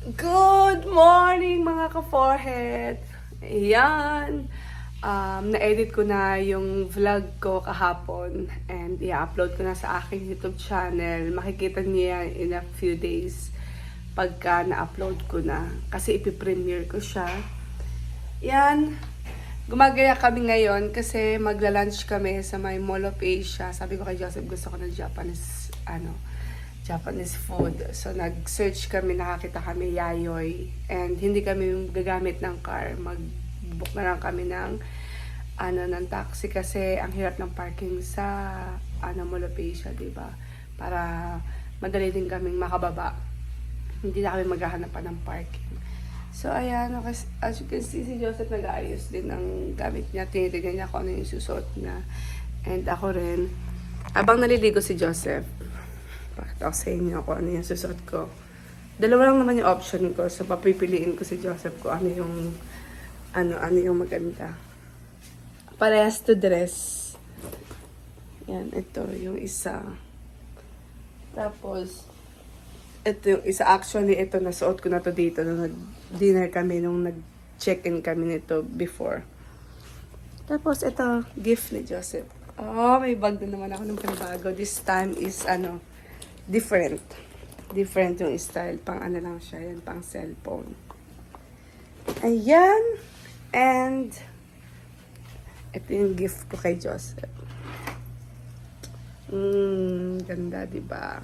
Good morning mga ka-forehead! Ayan. Na-edit ko na yung vlog ko kahapon and i-upload ko na sa aking YouTube channel. Makikita niyo yan in a few days pagka na-upload ko na. Kasi ipipremiere ko siya. Yan. Gumagaya kami ngayon kasi magla-lunch kami sa may Mall of Asia. Sabi ko kay Joseph, gusto ko ng Japanese food. So, nag-search kami, nakakita kami Yayoy. And hindi kami gagamit ng car. Mag-book na lang kami ng taxi kasi ang hirap ng parking sa Mall of Asia, diba? Para madali din kaming makababa. Hindi na kami maghahanap pa ng parking. So, ayan, as you can see, si Joseph nag-aayos din ng gamit niya. Tinitignan niya kung ano yung susuot niya. And ako rin. Habang naliligo si Joseph, pakita ko sa inyo kung ano yung susuot ko. Dalawa lang naman yung option ko. So, papipiliin ko si Joseph ko ano yung maganda. Parehas to dress. Yan, ito yung isa. Tapos, ito yung isa. Actually, ito, nasuot ko na to dito nung nag-dinner kami, nung nag-check-in kami nito before. Tapos, ito, gift ni Joseph. Oh, may bag na naman ako ng panibago. This time is, different. Different yung style. Pang lang siya. Yan, pang cellphone. Ayan. And, ito yung gift ko kay Joseph. Ganda, diba?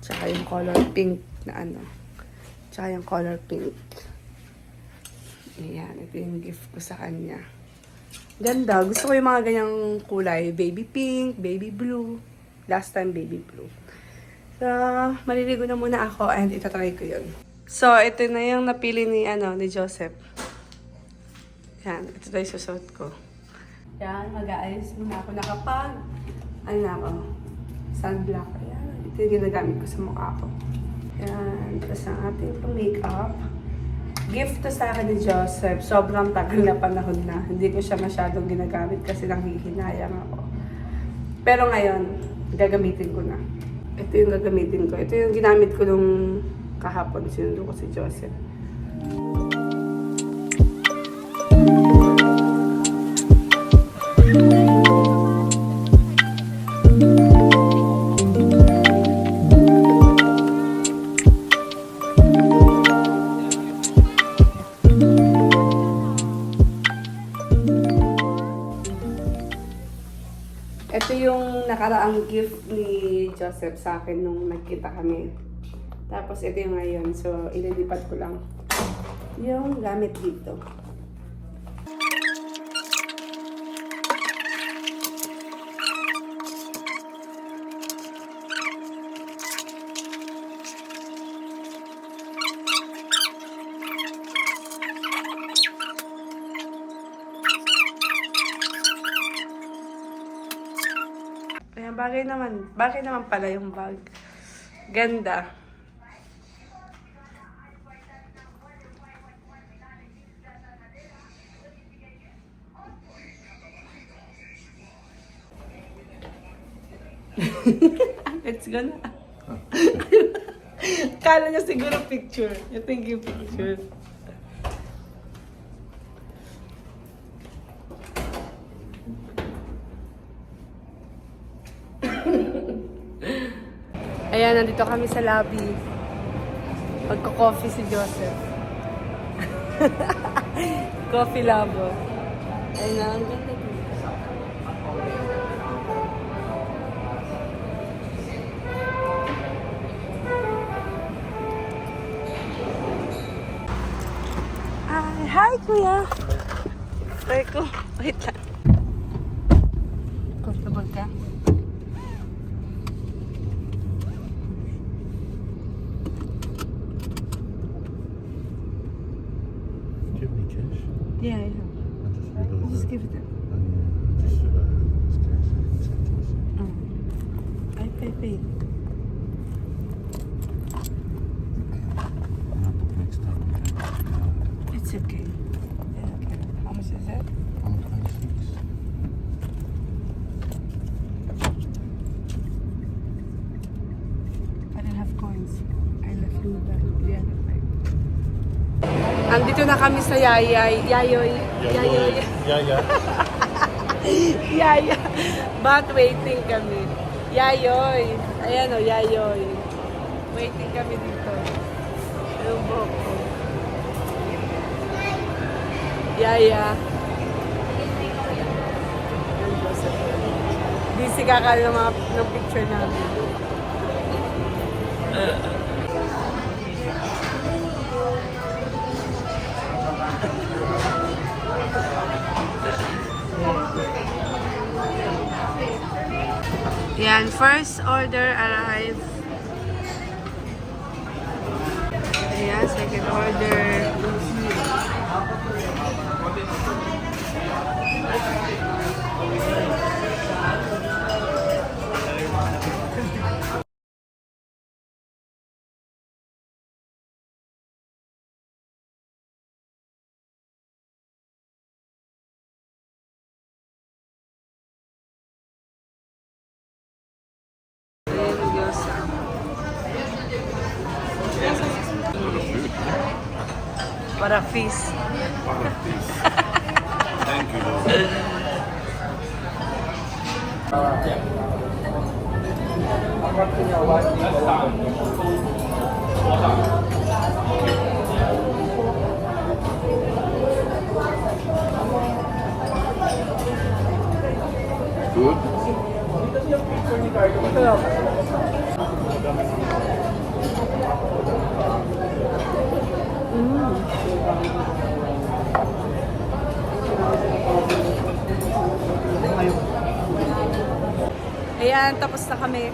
Tsaka yung color pink na Tsaka yung color pink. Ayan, ito yung gift ko sa kanya. Ganda. Gusto ko yung mga ganyang kulay. Baby pink, baby blue. Last time, baby blue. So, maliligo na muna ako and itatry ko yun. So, ito na yung napili ni Joseph. Yan, ito na yung susuot ko. Yan, mag-aayos muna ako. Sunblock. Ayan, ito yung ginagamit ko sa mukha ko. Yan, tapos ang ating pang-makeup. Gift to sa akin ni Joseph. Sobrang tagal na panahon na. Hindi ko siya masyadong ginagamit kasi nanghihinayang ako. Pero ngayon, gagamitin ko na. Ito yung gagamitin ko. Ito yung ginamit ko nung kahapon. Sinundo ko si Joseph. Ito yung nakaraang gift ni Joseph sa akin nung nagkita kami. Tapos ito yung ngayon. So, ililipat ko lang yung gamit dito. Ayan, bagay naman pala yung bag. Ganda. Let's go na. Kala niya siguro picture. You think yung picture. Ayan, nandito kami sa lobby. Magko-coffee si Joseph. Coffee labo. Ayun na, ang ganda dito. Hi, kuya! Try ko. Wait lang. Comfortable ka? Do you have any cash? Yeah, I have. Just give it up. I pay. Next time. It's okay. How much is it? I'm 26. I don't have coins. I left you the other bag. Andito na kami sa Yayoy. Yayoy. Yeah, yeah. Yaya. But waiting kami. Yayoy. Ayan o, Yayoy. Waiting kami dito. Yung buhok ko. Yaya. Busy ka ka ng picture namin. Yan, first order arrived. Ayan, second order. Ayan, gyoza. Para feast. Thank you, Lord. Good. Ayan, tapos na kami.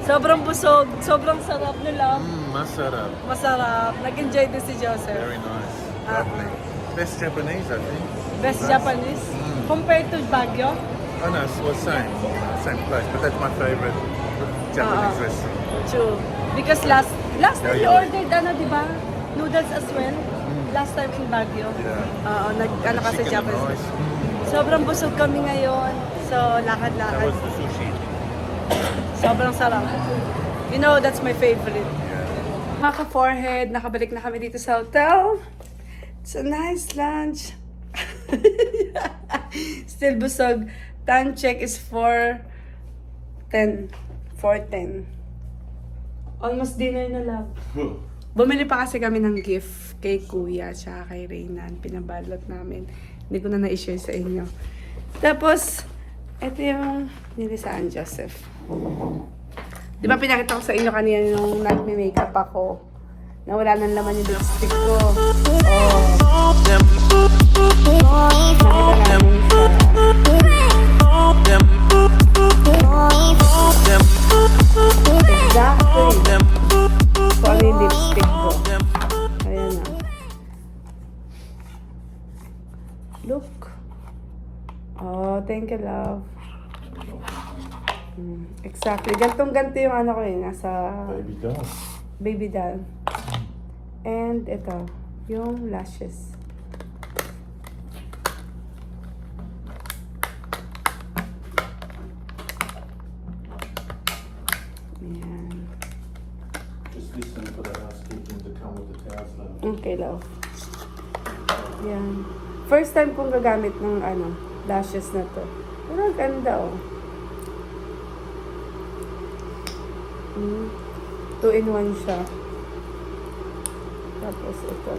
Sobrang busog, sobrang sarap nila. Masarap. Masarap. Nag-enjoy din si Joseph. Very nice. Lovely. Best Japanese, I think. Best Nice. Japanese. Compared to Baguio. Oh no, it's well, same place, but that's my favorite Japanese restaurant. True. Because last time you Yeah. ordered, di ba? Noodles as well. Last time in Baguio. Yeah. Nag-ano kasi Chicken and Japanese. rice. Sobrang busog kami ngayon. So, That lakad-lakad. was the sushi. Sobrang sarap. You know, that's my favorite. Yeah. Mga ka-forehead, nakabalik na kami dito sa hotel. It's a nice lunch. Still busog. Time check is 4:10. 4:10. Almost dinner na lang. Bumili pa kasi kami ng gift kay Kuya at kay Reynan. Pinabalot namin. Hindi ko na na-share sa inyo. Tapos, ito yung nili sa San Joseph. Di ba pinakita ko sa inyo kanina nung nag-makeup ako na wala nang laman yung lipstick ko. Oh. Nakita namin Exactly. Kung ano yung lipstick ko. Ayan na. Look. Oh, thank you, love. Exactly. Gantong-ganto yung ano ko eh. Nasa Baby doll. baby doll. And ito, yung lashes. Ayan. Just listen for the housekeeping to come with the towels now. Okay, love. Yan. First time kong gagamit ng lashes na to. Pero ang ganda oh. 2-in-1 siya. Tapos ito.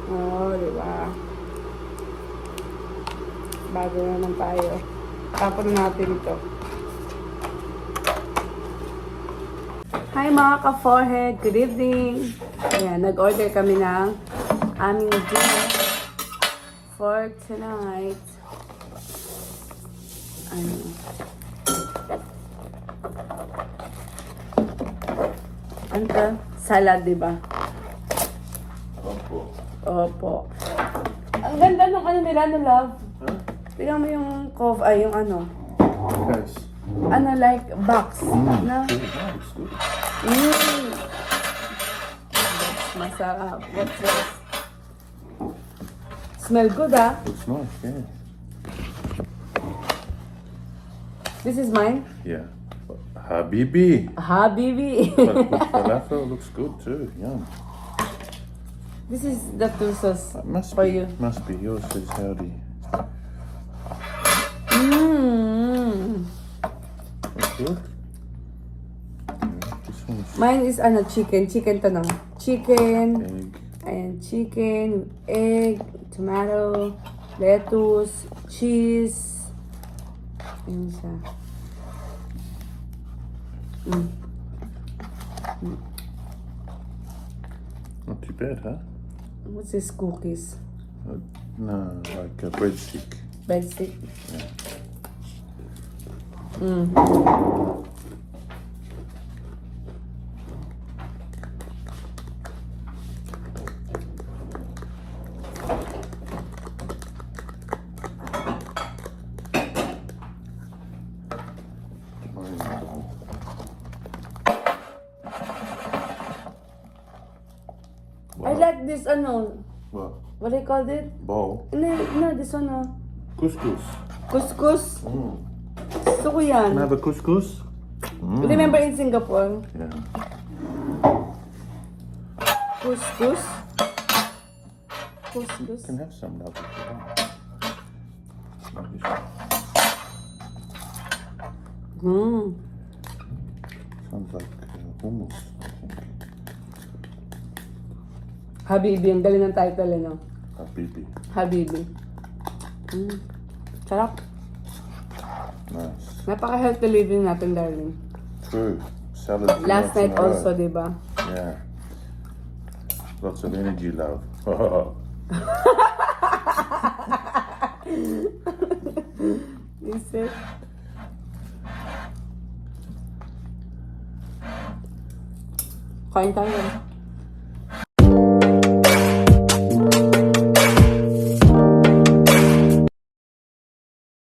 Oh, diba? Bago naman tayo. Tapon na natin ito. Hi mga ka-forehead! Good evening! Ayan, nag-order kami ng aming dinner for tonight. Ano to? Salad, di ba? Opo. Opo. Ang ganda ng ano nila, no, love? Huh? Tignan mo yung yung ano. Guys. Ano, like, box. Na? Good. Nice. Good. That's masarap. What's this? Smell good, ah. Looks nice, yeah. This is mine. Yeah. Habibi. Habibi. But with falafel looks good too. Yum. This is the two sauce Must for be. you. Must be. Yours says healthy. Mm. That's good. This one's Mine is ano, chicken. Chicken to no. Chicken. egg. Ayan, chicken, egg, tomato, lettuce, cheese. Ayan siya. Not too bad, huh? What's this cookies? No, like a breadstick. Breadstick. I like this, ano, What? what do you call it? Bowl. No, this one, no. Couscous. Couscous. Mm. Gusto ko yan. Can I have a couscous? Remember in Singapore? Yeah. Couscous. Couscous. Can have some love if you want. Like this. Sounds like hummus, I think. Habibi, ang galing ng title, ano? Habibi. Habibi. Sarap. Nice. Napaka-healthy living natin, darling. True. Salad. Last night also, di ba? Yeah. Lots of energy, love. Is it? Kain tayo.